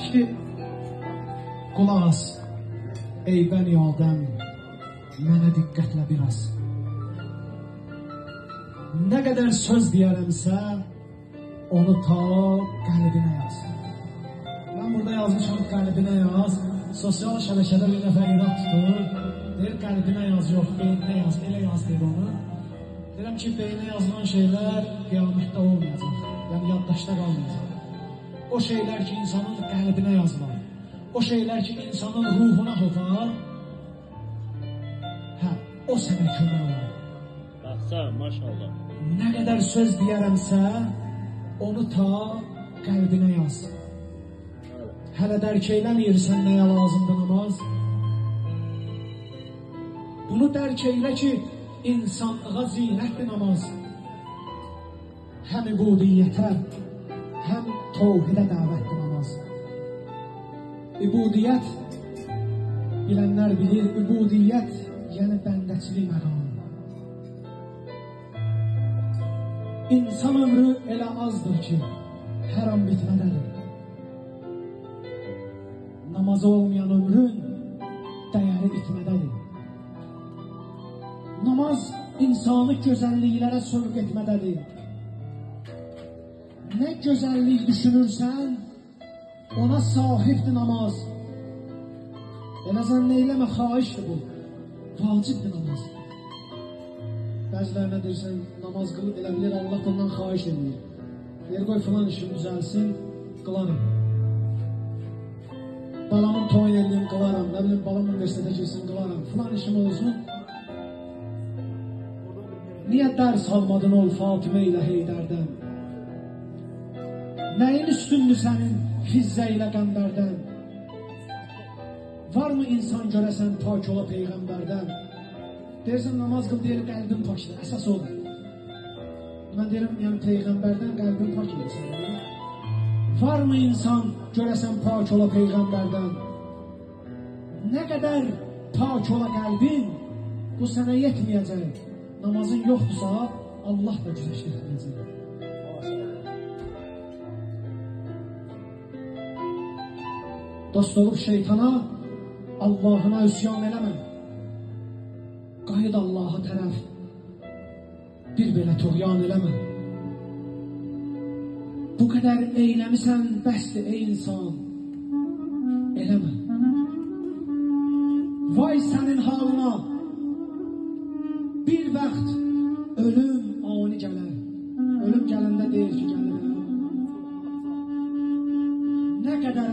ki, qulaq as, ey bəni Adəm, mənə diqqətlə biraz. Nə qədər söz deyərəmsə, onu ta qəlbinə yaz. Mən burada yazmışam qəlbinə yaz. Sosial şəbəkədə bir nəfər irad tutur. Deyir qəlbinə yaz, yox, beyninə yaz. Elə yaz deyir onu. Deyirəm ki, beyninə yazılan şeylər qiyamətdə olmayacaq. Yəni yaddaşda qalmayacaq. O şeylər ki, insanın qəlbinə yazılar. O şeylər ki, insanın ruhuna hopar. Hə, o sənə kömək olar. Baxsa, maşallah. Nə qədər söz deyərəmsə, onu ta qəlbinə yaz. Hələ dərk eləməyirsən nəyə lazımdır namaz. Bunu dərk elə ki, insanlığa zinətdir namaz. Həm ibudiyyətə, həm tövhidə dəvətdir namaz. İbudiyyət, bilənlər bilir, ibudiyyət, yəni bəndəçilik məqamı. İnsan ömrü elə azdır ki, hər an bitmədədir. Namazı olmayan ömrün dəyəri bitmədədir. Namaz insanı gözəlliklərə sövq etmədədir. Nə gözəllik düşünürsən, ona sahibdir namaz. Elə zənn eyləmə, xahişdir bu, vacibdir namaz. Bəzilərinə deyirsən, namaz qılıb elə bilir, Allah ondan xahiş edir. Deyir, qoy filan işim düzəlsin, qılarım. Balamın toyun eləyim, qılaram. Nə bilim, balam universitetə girsin, qılaram. Filan işim olsun. Niyə dərs almadın ol Fatimə ilə Heydərdən? Nəyin üstündür sənin Fizzə ilə Qəmbərdən? Varmı insan görəsən pak ola Peyğəmbərdən? Deyirsən, namaz qıl deyir, qəlbin pakdır, əsas odur. Mən deyirəm, yəni Peyğəmbərdən qəlbin pak edirsən. Varmı insan görəsən pak ola Peyğəmbərdən? Nə qədər pak ola qəlbin, bu sənə yetməyəcək. Namazın yoxdursa, Allah da güzəşdirməyəcək. Dost olub şeytana, Allahına üsyan eləmə. Qayıd Allaha tərəf, bir belə tuğyan eləmə. Bu qədər eyləmisən, bəsdir ey insan, eləmə. Vay sənin halına, bir vaxt ölüm ani gələr. Ölüm gələndə deyir ki,